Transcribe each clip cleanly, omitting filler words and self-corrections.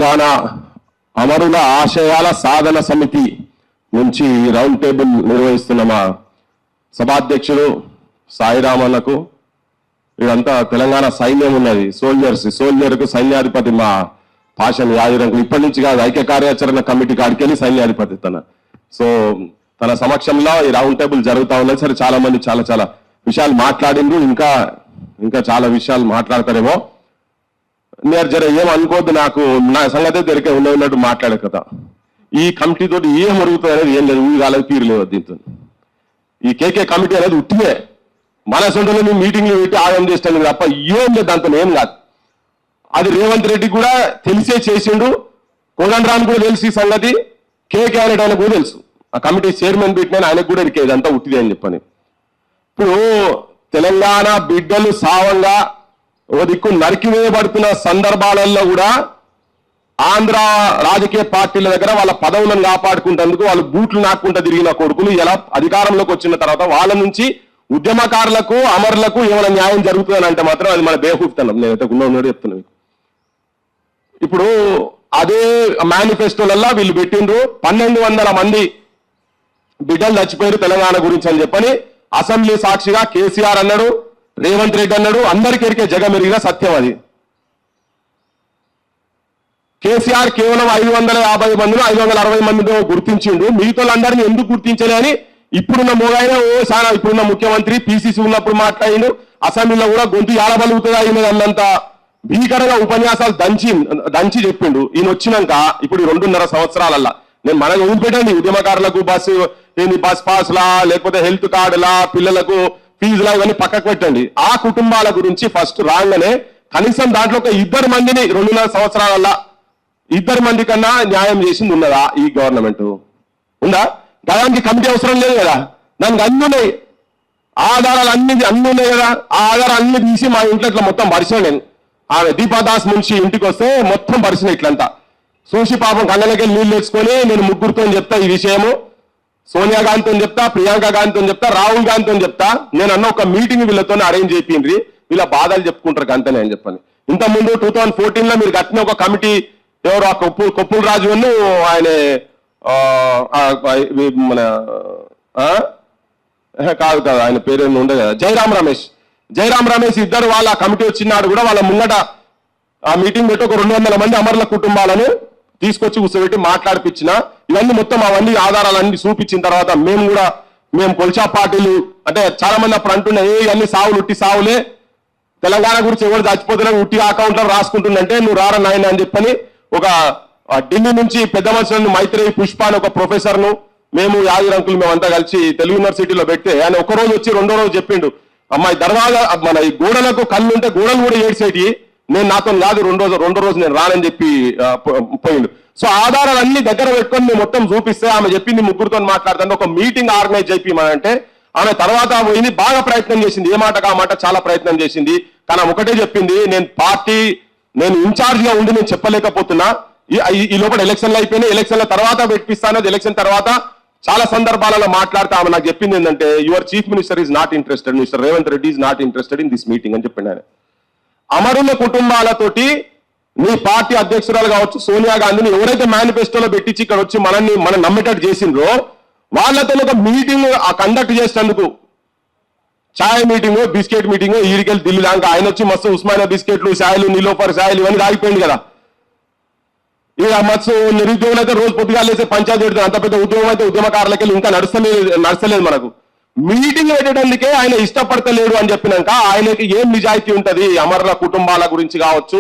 తెలంగాణ అమరుల ఆశయాల సాధన సమితి నుంచి రౌండ్ టేబుల్ నిర్వహిస్తున్న మా సభాధ్యక్షుడు సాయిరామన్నకు, ఇదంతా తెలంగాణ సైన్యం ఉన్నది, సోల్జర్కు సైన్యాధిపతి మా పాషం యాదిరంకులు. ఇప్పటి నుంచి కాదు, ఐక్య కార్యాచరణ కమిటీ కాడికి వెళ్ళి సైన్యాధిపతి తన సమక్షంలో ఈ రౌండ్ టేబుల్ జరుగుతూ ఉన్నది. సరే, చాలా మంది చాలా విషయాలు మాట్లాడిండ్రు, ఇంకా చాలా విషయాలు మాట్లాడతారేమో. నేను జర ఏమనుకోద్దు, నాకు నా సంగతే దొరికే ఉన్నట్టు మాట్లాడే కదా. ఈ కమిటీ తోటి ఏం జరుగుతుంది అనేది ఏం లేదు, ఊరిగాలేదు పీరులేదు. దీంతో ఈ కేకే కమిటీ అనేది ఉట్టిదే, మన సొంతలో మేము మీటింగ్లు పెట్టి ఆగం చేస్తాను తప్ప ఏం లేదు, దాంతో ఏం కాదు. అది రేవంత్ రెడ్డి కూడా తెలిసే చేసిండు, కోదండరామ్ కూడా తెలిసి సంగతి, కేకే అనేటి ఆయనకు కూడా తెలుసు. ఆ కమిటీ చైర్మన్ పెట్టిన ఆయనకు కూడా ఇరికేది అంతా ఉట్టిదే అని చెప్పని. ఇప్పుడు తెలంగాణ బిడ్డలు సావంగా ఓ దిక్కు నరికివేయబడుతున్న సందర్భాలలో కూడా ఆంధ్ర రాజకీయ పార్టీల దగ్గర వాళ్ళ పదవులను కాపాడుకుంటేందుకు వాళ్ళు బూట్లు నాకుంటూ తిరిగిన కొడుకులు ఎలా అధికారంలోకి వచ్చిన తర్వాత వాళ్ళ నుంచి ఉద్యమకారులకు అమరులకు ఏమైనా న్యాయం జరుగుతుందని అంటే మాత్రం అది మన బేహూఫ్తనం. నేనైతే ఉన్నట్టు చెప్తున్నాను. ఇప్పుడు అదే మేనిఫెస్టోలల్లో వీళ్ళు పెట్టిండ్రు 1200 మంది బిడ్డలు చచ్చిపోయారు తెలంగాణ గురించి అని చెప్పని అసెంబ్లీ సాక్షిగా కేసీఆర్ అన్నాడు, రేవంత్ రెడ్డి అన్నాడు. అందరికెరికే జగమెరిగిన సత్యం అది. కేసీఆర్ కేవలం 550 మందిలో 560 మందిలో గుర్తించిండు, మిగతా అందరినీ ఎందుకు గుర్తించలే అని ఇప్పుడున్న మొగాయన చాలా ఇప్పుడున్న ముఖ్యమంత్రి పిసిసి ఉన్నప్పుడు మాట్లాడిండు. అసెంబ్లీలో కూడా గొంతు యాలబలుగుతుందా ఈయన అన్నంత భీకరంగా ఉపన్యాసాలు దంచి చెప్పిండు. ఈయన వచ్చినాక ఇప్పుడు 2.5 సంవత్సరాలల్లా నేను మనకు వదిలిపెట్టండి, ఉద్యమకారులకు బస్ పాస్లా లేకపోతే హెల్త్ కార్డులా పిల్లలకు ఫీజులా ఇవన్నీ పక్కకు పెట్టండి. ఆ కుటుంబాల గురించి ఫస్ట్ రాగానే కనీసం దాంట్లో ఒక 2 మందిని 2.5 సంవత్సరాలల్లా 2 మంది కన్నా న్యాయం చేసింది ఉన్నదా ఈ గవర్నమెంట్? ఉందా? దానికి కమిటీ అవసరం లేదు కదా, దానికి అన్ని ఉన్నాయి, ఆధారాలు అన్ని ఉన్నాయి కదా. ఆ ఆధారాలు అన్ని తీసి మా ఇంట్లో ఇట్లా మొత్తం పరిచయం నేను ఆమె దీపాదాస్ మున్షి ఇంటికి వస్తే మొత్తం పరిచిన ఇట్లంతా చూసి పాపం కళ్ళకి నీళ్ళు తెచ్చుకొని నేను ముగ్గురితో చెప్తా ఈ విషయము, సోనియా గాంధీతో చెప్తా, ప్రియాంక గాంధీతో చెప్తా, రాహుల్ గాంధీతో చెప్తా. నేను అన్న ఒక మీటింగ్ వీళ్ళతో అరేంజ్ చేయిండ్రి, వీళ్ళ బాధలు చెప్పుకుంటారు అంతనే అని చెప్పని. ఇంతకుముందు 2014లో మీరు కట్టిన ఒక కమిటీ ఎవరు ఆ కొప్పుల రాజు ఆయన మన కాదు ఆయన పేరు ఉండే కదా, జయరాం రమేష్ ఇద్దరు వాళ్ళ కమిటీ వచ్చినాడు కూడా వాళ్ళ ముంగట ఆ మీటింగ్ పెట్టి ఒక 200 మంది అమరుల కుటుంబాలను తీసుకొచ్చి కూర్చోబెట్టి మాట్లాడిపించిన. ఇవన్నీ మొత్తం అవన్నీ ఆధారాలన్నీ చూపించిన తర్వాత మేము కొల్చా పార్టీలు అంటే చాలా మంది అప్పుడు అంటున్నాయి ఇవన్నీ సావులు ఉట్టి సావులే, తెలంగాణ గురించి ఎవరు చచ్చిపోతున్నా ఉట్టి అకౌంట్లో రాసుకుంటుందంటే నువ్వు రారా నాయన అని చెప్పని ఒక ఢిల్లీ నుంచి పెద్ద మనుషులను మైత్రేయి పుష్ప అని ఒక ప్రొఫెసర్ను మేము యాదిరంకులు మేమంతా కలిసి తెలుగు యూనివర్సిటీలో పెడితే ఆయన ఒకరోజు వచ్చి 2వ రోజు చెప్పిండు, అమ్మాయి దర్వాజా మన ఈ గోడలకు కళ్ళు ఉంటే గోడలు కూడా ఏడ్చేటి, నేను నాతో కాదు 2వ రోజు నేను రానని చెప్పి పోయిండు. సో ఆధారాలన్నీ దగ్గర పెట్టుకొని మేము మొత్తం చూపిస్తే ఆమె చెప్పింది ముగ్గురితో మాట్లాడుతుంటే ఒక మీటింగ్ ఆర్గనైజ్ చేపిమంటే ఆమె తర్వాత పోయింది, బాగా ప్రయత్నం చేసింది, ఏ మాటకు ఆ మాట చాలా ప్రయత్నం చేసింది. కానీ ఒకటే చెప్పింది, నేను ఇన్ఛార్జ్ గా ఉండి నేను చెప్పలేకపోతున్నా, ఈ లోపల ఎలక్షన్లు అయిపోయినాయి, ఎలక్షన్ల తర్వాత పెట్టిస్తాను, ఎలక్షన్ తర్వాత చాలా సందర్భాలలో మాట్లాడితే ఆమె నాకు చెప్పింది ఏంటంటే your chief minister is not interested, mister Revanth Reddy is not interested in this meeting అని చెప్పిండు ఆయన. అమరుల కుటుంబాలతోటి మీ పార్టీ అధ్యక్షురాలు కావచ్చు సోనియా గాంధీని ఎవరైతే మేనిఫెస్టోలో పెట్టించి ఇక్కడ వచ్చి మనం నమ్మేటట్టు చేసిండ్రో వాళ్ళతో ఒక మీటింగ్ కండక్ట్ చేసినందుకు ఛాయ్ మీటింగ్ బిస్కెట్ మీటింగ్ ఈడికెళ్ళి ఢిల్లీ దాకా ఆయన వచ్చి మస్తు ఉస్మానియా బిస్కెట్లు సాయలు నిలోఫర్ సాయలు ఇవన్నీ రాగిపోయింది కదా. ఇక మస్తు నిరుద్యోగులు అయితే రోజు పొద్దుగాలు వేసే పంచాయతీ పెడుతుంది, అంత పెద్ద ఉద్యోగం అయితే ఉద్యమకారులకి ఇంకా నడుస్తలేదు. మనకు మీటింగ్ పెట్టడానికే ఆయన ఇష్టపడతలేడు అని చెప్పినాక ఆయనకి ఏం నిజాయితీ ఉంటది? అమరుల కుటుంబాల గురించి కావచ్చు,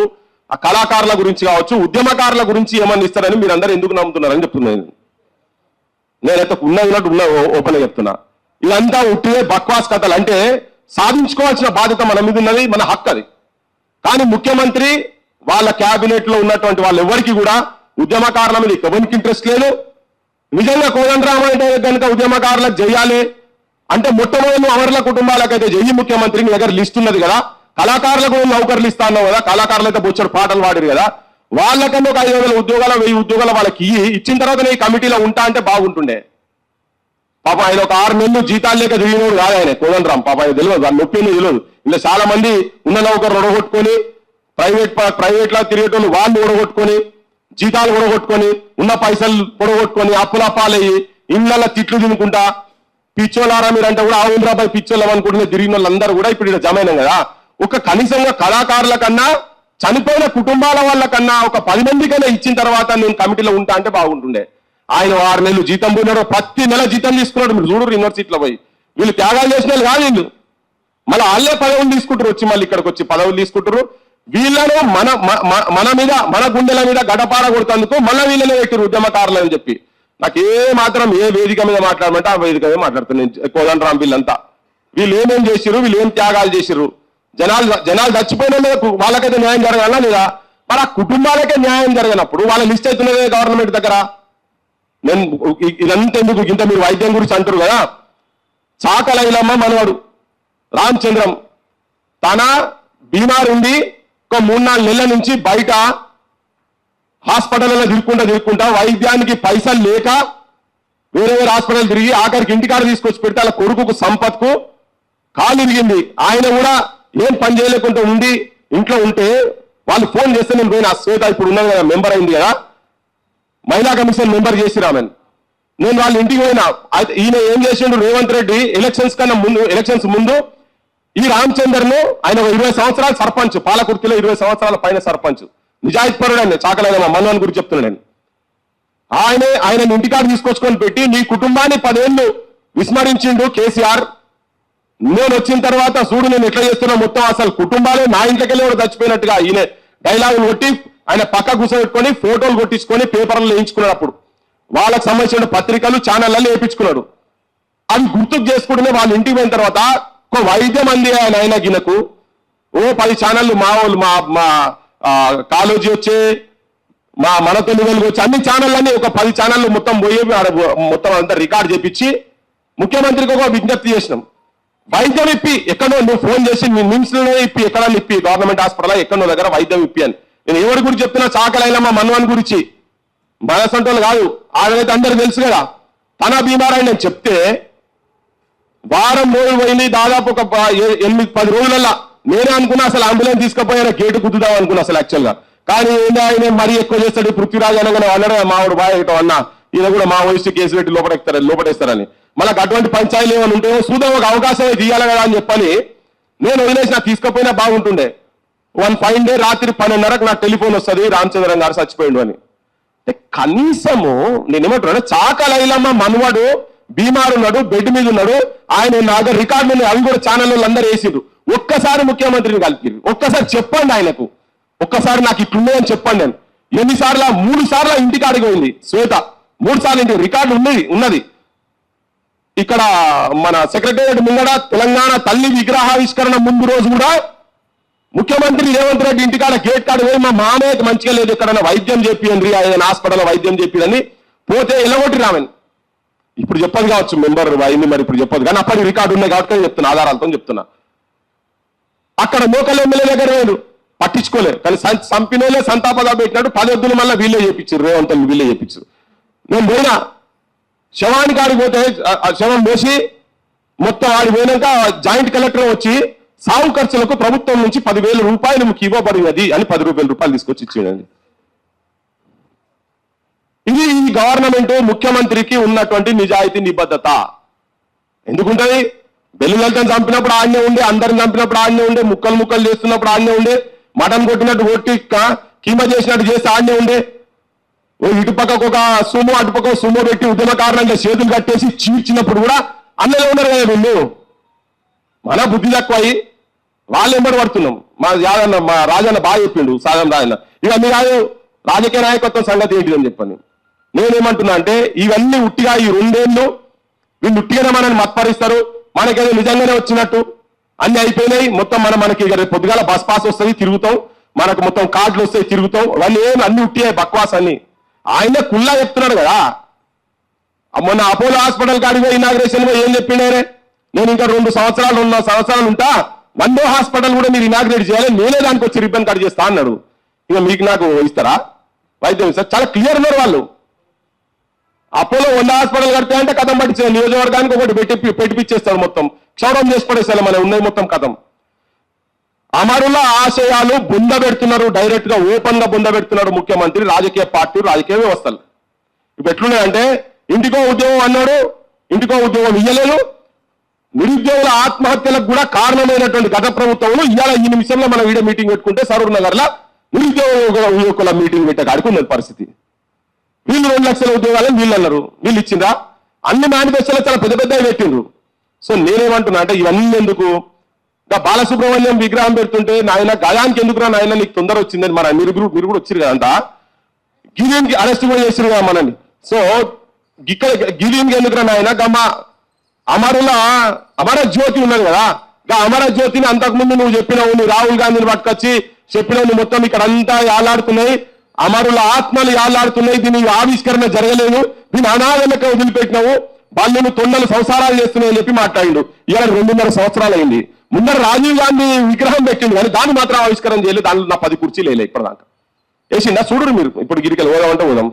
ఆ కళాకారుల గురించి కావచ్చు, ఉద్యమకారుల గురించి ఏమన్నా ఇస్తారని మీరు అందరూ ఎందుకు నమ్ముతున్నారని చెప్తున్నాను. నేనైతే ఉన్నట్టు ఓపెన్ చెప్తున్నా, ఇదంతా ఉట్టిదే బక్వాస్ కథలు. అంటే సాధించుకోవాల్సిన బాధ్యత మన మీద ఉన్నది, మన హక్కు అది. కానీ ముఖ్యమంత్రి వాళ్ళ క్యాబినెట్ లో ఉన్నటువంటి వాళ్ళు ఎవరికి కూడా ఉద్యమకారుల మీద ఎవరికి ఇంట్రెస్ట్ లేదు. నిజంగా కోదండరామ్ అంటే కనుక ఉద్యమకారులకు చేయాలి అంటే మొట్టమొదటి అమరుల కుటుంబాలకైతే చెయ్యి ముఖ్యమంత్రి, మీ దగ్గర లిస్ట్ ఉన్నది కదా, కళాకారులకు నౌకర్లు ఇస్తా అన్నావు కదా, కళాకారులు అయితే బొచ్చడు పాటలు పాడారు కదా, వాళ్ళకన్నా ఒక 500 ఉద్యోగాలు 1000 ఉద్యోగాలు వాళ్ళకి ఇచ్చిన తర్వాత నీ కమిటీలో ఉంటా అంటే బాగుంటుండే. పాప ఆయన ఒక 6 నెలలు జీతాలు లేక తిరిగినోడు కాదు ఆయన కోదండరామ్. పాప ఆయన తెలియదు, వాళ్ళ నొప్పి తెలియదు. ఇలా చాలా మంది ఉన్న నౌకర్లు ఒడగొట్టుకొని ప్రైవేట్ లా తిరిగేటోళ్ళు వాళ్ళు ఓడగొట్టుకొని జీతాలు పొడగొట్టుకొని ఉన్న పైసలు పొడగొట్టుకొని అప్పుల పాలయ్యి ఇళ్ళ తిట్లు తినుకుంటా పిచ్చోలారా మీరంటే కూడా ఆవుంద్రాబాయ్ పిచ్చోళ్ళం అనుకుంటున్న తిరిగిన వాళ్ళందరూ కూడా ఇప్పుడు ఇక్కడ జమైనాం కదా. ఒక కనీసంగా కళాకారుల కన్నా చనిపోయిన కుటుంబాల వాళ్ళ కన్నా ఒక 10 మందికైనా ఇచ్చిన తర్వాత నేను కమిటీలో ఉంటా అంటే బాగుంటుండే. ఆయన 6 నెలలు జీతం పోయినాడు, ప్రతి నెల జీతం తీసుకున్నాడు. మీరు చూడరు యూనివర్సిటీలో పోయి. వీళ్ళు త్యాగాలు చేసిన వాళ్ళు కాదు వీళ్ళు. మళ్ళీ వాళ్ళే పదవులు తీసుకుంటారు, వచ్చి మళ్ళీ ఇక్కడికి వచ్చి పదవులు తీసుకుంటారు. వీళ్ళను మన మీద మన గుండెల మీద గడపార కొడుతందుకు మళ్ళీ వీళ్ళనే పెట్టారు ఉద్యమకారులు అని చెప్పి. నాకు మాత్రం ఏ వేదిక మీద మాట్లాడమంటే ఆ వేదిక మీద మాట్లాడుతున్నాను. కోదండరాం వీళ్ళంతా వీళ్ళు ఏమేం చేసిరు, వీళ్ళు ఏం త్యాగాలు చేసిరు, జనాలు చచ్చిపోయిన వాళ్ళకైతే న్యాయం జరగాలా లేదా? మరి ఆ కుటుంబాలకే న్యాయం జరగనప్పుడు వాళ్ళ లిస్ట్ అవుతున్నదే గవర్నమెంట్ దగ్గర. నేను ఇదంతా ఎందుకు ఇంత మీరు వైద్యం గురించి అంటారు కదా. చాకలైలమ్మ మనవాడు రామచంద్రం తన బీమార్ ఉంది, ఒక 3-4 నెలల నుంచి బయట హాస్పిటల్లో తిరుగుకుంటా వైద్యానికి పైసలు లేక వేరే వేరే హాస్పిటల్ తిరిగి ఆఖరికి ఇంటికాడ తీసుకొచ్చి పెడితే వాళ్ళ కొడుకు సంపత్కు కాలు ఇరిగింది. ఆయన కూడా ఏం పని చేయలేకుండా ఉండి ఇంట్లో ఉంటే వాళ్ళు ఫోన్ చేస్తే నేను పోయిన శ్వేత ఇప్పుడు ఉన్నది కదా, మెంబర్ అయింది కదా, మహిళా కమిషన్ మెంబర్ చేసి రామని నేను వాళ్ళ ఇంటికి పోయినా. ఈయన ఏం చేసిండు, రేవంత్ రెడ్డి ఎలక్షన్స్ ముందు ఈ రామచందర్ను ఆయన 20 సంవత్సరాల సర్పంచ్, పాలకుర్తిలో 20 సంవత్సరాల పైన సర్పంచ్, నిజాయితీపరుడు ఆయన, చాకలేదమ్మా మన్వాన్ గురించి చెప్తున్నాను నేను. ఆయన ఇంటికాడ తీసుకొచ్చుకొని పెట్టి నీ కుటుంబాన్ని 10 ఏళ్ళు విస్మరించిండు కేసీఆర్. నేను వచ్చిన తర్వాత చూడు నేను ఎట్లా చేస్తున్నా, మొత్తం అసలు కుటుంబాలే నా ఇంటికెళ్ళి కూడా చచ్చిపోయినట్టుగా ఈయన డైలాగులు కొట్టి ఆయన పక్క కూర్చోబెట్టుకొని ఫోటోలు కొట్టించుకొని పేపర్లు వేయించుకున్నాడు. అప్పుడు వాళ్ళకి సంబంధించిన పత్రికలు ఛానళ్ళలో వేయించుకున్నాడు. అవి గుర్తుకు చేసుకుంటూనే వాళ్ళ ఇంటికి పోయిన తర్వాత ఒక వైద్యం అంది ఆయన గినకు 10 ఛానళ్ళు మా వాళ్ళు మా కాలేజీ వచ్చే మన తెలుగులకు వచ్చి అన్ని ఛానళ్ళని ఒక 10 ఛానళ్ళు మొత్తం పోయి మొత్తం అంతా రికార్డ్ చేపించి ముఖ్యమంత్రికి ఒక విజ్ఞప్తి చేసినాం. వైద్యం ఇప్పి ఎక్కడో నువ్వు ఫోన్ చేసి నీ నిమ్స్లోనే ఇప్పి ఎక్కడా ఇప్పి గవర్నమెంట్ హాస్పిటల్ ఎక్కడో దగ్గర వైద్యం ఇప్పి అని. నేను ఎవరి గురించి చెప్తున్నా, చాకలైలమ్మ మన్వాన్ గురించి. మనసంటోళ్ళు కాదు, ఆడైతే అందరికి తెలుసు కదా. తన బీమారాయి నేను చెప్తే వారం రోజులు పోయింది, దాదాపు ఒక 8-10 రోజులల్లా నేనే అనుకున్నా అసలు అంబులెన్స్ తీసుకుపోయిన గేటు కుద్దుదాం అనుకున్నా అసలు యాక్చువల్ గా. కానీ ఏంటి ఆయన మరీ ఎక్కువ చేస్తాడు, పృథ్వీరాజ్ అనగానే అన్నాడు మావాడు బాగా అన్న ఈయన కూడా మా వయసు కేసు పెట్టి లోపడేస్తారని. మనకు అటువంటి పంచాయతీలు ఏమైనా ఉంటే చూద్దాం, ఒక అవకాశం తీయాలి కదా అని చెప్పని నేను వదిలేసిన. తీసుకుపోయినా బాగుంటుండే. 1 ఫైన్ డే రాత్రి 12:30కు నాకు టెలిఫోన్ వస్తుంది, రామచంద్రన్ గారు చచ్చిపోయిండు అని. అంటే కనీసము నేనేమంటున్నా, చాకలైలమ్మ మనవాడు బీమారు ఉన్నాడు, బెడ్ మీద ఉన్నాడు, ఆయన నా దగ్గర రికార్డు ఉంది, అవి కూడా ఛానళ్ళు అందరూ వేసిరు. ఒక్కసారి ముఖ్యమంత్రిని కలిపిరు, ఒక్కసారి చెప్పండి ఆయనకు, ఒక్కసారి నాకు ఇట్లున్నాయని చెప్పండి. నేను ఎన్నిసార్లు 3 సార్లు ఇంటికి అడిగిపోయింది శ్వేత, 3 సార్లు ఇంటికి రికార్డు ఉన్నది. ఇక్కడ మన సెక్రటేరియట్ ముంగడ తెలంగాణ తల్లి విగ్రహావిష్కరణ ముందు రోజు కూడా ముఖ్యమంత్రి రేవంత్ రెడ్డి ఇంటికాడ గేట్ కాడ పోయి మా మామయ్యకి మంచిగా లేదు, ఎక్కడన్నా వైద్యం చెప్పియండి, ఆయన హాస్పిటల్ వైద్యం చెప్పిదని పోతే ఎలగొట్టి రామని. ఇప్పుడు చెప్పదు కావచ్చు మెంబర్ అయింది, మరి ఇప్పుడు చెప్పదు, కానీ అప్పటికి రికార్డు ఉన్నాయి కాబట్టి చెప్తున్నా, ఆధారాలతో చెప్తున్నా. అక్కడ లోకల్ ఎమ్మెల్యే దగ్గర వేరు పట్టించుకోలేదు, కానీ సంపినోలే సంతాపదా పెట్టినట్టు 10 వద్దులు మళ్ళీ వీళ్ళే చేయించారు, రేవంత్ వీళ్ళే చేయించారు. నేను పోయినా శవానికి ఆడిపోతే శవం మోసి మొత్తం ఆడిపోయినాక జాయింట్ కలెక్టర్ వచ్చి సాగు ఖర్చులకు ప్రభుత్వం నుంచి 10,000 రూపాయలు మీకు ఇవ్వబడినది అని 10,000 రూపాయలు తీసుకొచ్చి ఇచ్చేయండి. ఇది ఈ గవర్నమెంట్ ముఖ్యమంత్రికి ఉన్నటువంటి నిజాయితీ నిబద్ధత. ఎందుకుంటది? బెల్లులతను చంపినప్పుడు ఆడనే ఉండే, అందరిని చంపినప్పుడు ఆడనే ఉండే, ముక్కలు చేస్తున్నప్పుడు ఆడనే ఉండే, మటన్ కొట్టినట్టు కొట్టి కీమ చేసినట్టు చేస్తే ఆడనే ఉండే. ఇటుపక్కకు ఒక సుమో అటుపక్క సుమో పెట్టి ఉద్యమకారణంగా చేతులు కట్టేసి చీల్చినప్పుడు కూడా అన్నలో ఉన్నారు కదా వీళ్ళు. మన బుద్ధి తక్కువయి వాళ్ళు ఎంబడి పడుతున్నాం. మా రాజన్న బాగా చెప్పిండు, సాగం రాజన్న, ఇక మీరు రాజకీయ నాయకత్వం సంగతి ఏంటిదని చెప్పండి. నేనేమంటున్నా అంటే ఇవన్నీ ఉట్టిగా ఈ 2 ఏళ్ళు వీళ్ళు ఉట్టిగానే మనల్ని మత్పరిస్తారు, మనకేదో నిజంగానే వచ్చినట్టు అన్ని అయిపోయినాయి. మొత్తం మనకి పొద్దుగాల బస్ పాస్ వస్తుంది తిరుగుతాం, మనకు మొత్తం కార్డులు వస్తాయి తిరుగుతాం, అవన్నీ ఏమి అన్ని ఉట్టియాయి బక్వాస్ అన్ని. ఆయనే కుల్లా చెప్తున్నాడు కదా. మొన్న అపోలో హాస్పిటల్ కాడికి పోయి ఇనాగ్రేషన్ ఏం చెప్పిండే, నేను ఇంకా 2 సంవత్సరాలు ఉంటా, 1వ హాస్పిటల్ కూడా మీరు ఇనాగ్రేట్ చేయాలి, నేనే దానికి వచ్చి రిబ్బన్ కట్ చేస్తా అన్నాడు. ఇక మీకు నాకు ఇస్తారా వైద్యం ఇస్తారు? చాలా క్లియర్ ఉన్నారు వాళ్ళు. అపోలో 100 హాస్పిటల్ కడితే అంటే కథం పట్టించారు, నియోజకవర్గానికి ఒకటి పెట్టిపిచ్చేస్తాడు, మొత్తం క్షౌరం చేసి పడేస్తారు, మన ఉన్నాయి మొత్తం కథం. అమరుల ఆశయాలు బుంద పెడుతున్నారు, డైరెక్ట్ గా ఓపెన్ గా బుంద పెడుతున్నారు ముఖ్యమంత్రి, రాజకీయ పార్టీ, రాజకీయ వ్యవస్థలు. ఇప్పుడు ఎట్లున్నాయంటే ఇంటికో ఉద్యోగం అన్నాడు, ఇంటికో ఉద్యోగం ఇయ్యలేదు. నిరుద్యోగుల ఆత్మహత్యలకు కూడా కారణమైనటువంటి గత ప్రభుత్వంలో ఇవాళ ఈ నిమిషంలో మనం వీడియో మీటింగ్ పెట్టుకుంటే సరూర్ నగర్ లా నిరుద్యోగుల మీటింగ్ పెట్టే కాడికి ఉన్నది పరిస్థితి. వీళ్ళు 2 లక్షల ఉద్యోగాలని వీళ్ళు అన్నారు, వీళ్ళు ఇచ్చిందా? అన్ని మేనిఫెస్టోలో చాలా పెద్ద పెద్దవి పెట్టిండ్రు. సో నేనేమంటున్నా అంటే ఇవన్నీ ఎందుకు? ఇంకా బాలసుబ్రహ్మణ్యం విగ్రహం పెడుతుంటే నాయన గయానికి ఎందుకురా నాయన నీకు తొందర వచ్చిందని మన మీరు కూడా వచ్చిరు కదంతా, గిరియంకి అరెస్ట్ కూడా చేసిరు కదా మనని. సో ఇక్కడ గిరియంకి ఎందుకురా నాయన గమ్మ అమరుల అమర జ్యోతి ఉన్నది కదా, అమర జ్యోతిని అంతకుముందు నువ్వు చెప్పినావు, నువ్వు రాహుల్ గాంధీని పట్టుకొచ్చి చెప్పినావు, మొత్తం ఇక్కడ అంతా యాలాడుతున్నాయి, అమరుల ఆత్మలు యాలాడుతున్నాయి, దీని ఆవిష్కరణ జరగలేదు, దీని అనాథలక వదిలిపెట్టినావు, వాళ్ళు తొండలు సంసారాలు చేస్తున్నాయి అని చెప్పి మాట్లాడిండు. ఇలా 2.5 సంవత్సరాలు అయింది. ముందర రాజీవ్ గాంధీ విగ్రహం పెట్టిండు కానీ దాన్ని మాత్రం ఆవిష్కరణ చేయలేదు. దానిలో నా 10 కుర్చీలు వేయలే ఇప్పటిదాకా. వేసిందా చూడరు మీరు. ఇప్పుడు గిరికలు పోదామంటే పోదాం.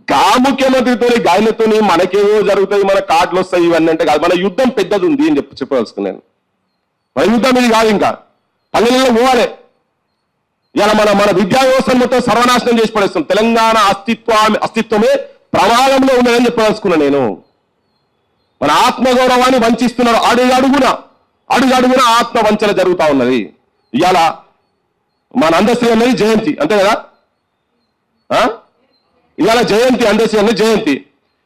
గా ముఖ్యమంత్రితో గాయలతో మనకేవో జరుగుతాయి, మన కార్డులు వస్తాయి, ఇవన్నీ అంటే కాదు. మన యుద్ధం పెద్దది ఉంది అని చెప్పదలుచుకున్నాను. మన యుద్ధం ఇది కాదు, ఇంకా పల్లెల్లో పోవాలి. ఇలా మన విద్యా వ్యవస్థను మొత్తం సర్వనాశనం చేసి పడేస్తాం. తెలంగాణ అస్తిత్వమే ప్రమాదంలో ఉన్నదని చెప్పదలుచుకున్నాను నేను. మన ఆత్మగౌరవాన్ని వంచిస్తున్నారు. అడుగడుగున ఆత్మ వంచన జరుగుతా ఉన్నది. ఇవాళ మన అందశ్రీ అన్నది జయంతి, అంతే కదా? ఇవాళ జయంతి, అందశ్రీ అన్నది జయంతి.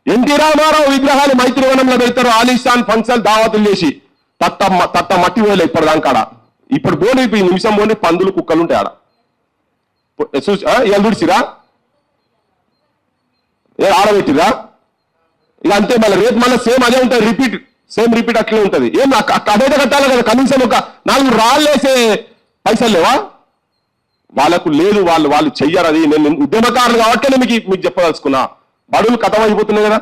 ఎన్టీ రామారావు విగ్రహాలు మైత్రివనంలో పెడతారు, ఆలిషాన్ ఫంక్షన్ దావతులు చేసి తట్ట మట్టి పోయలే ఇప్పటిదాకా. ఇప్పుడు బోని ఈ నిమిషం బోని పందులు కుక్కలు ఉంటాయి ఆడ. ఇవాళ చూసిరా, ఆడబెట్టిరా, ఇక అంతే. మళ్ళీ రేపు మళ్ళీ సేమ్ అదే ఉంటుంది, రిపీట్ అట్లే ఉంటుంది. ఏం అదైతే కట్టాలి కదా, కనీసం ఒక 4 రాళ్ళు వేసే పైసలు లేవా? వాళ్ళకు లేదు, వాళ్ళు చెయ్యరు. అది నేను ఉద్యమకారులు కాబట్టి మీకు చెప్పదలుచుకున్నా. బడులు కథం అయిపోతున్నాయి కదా,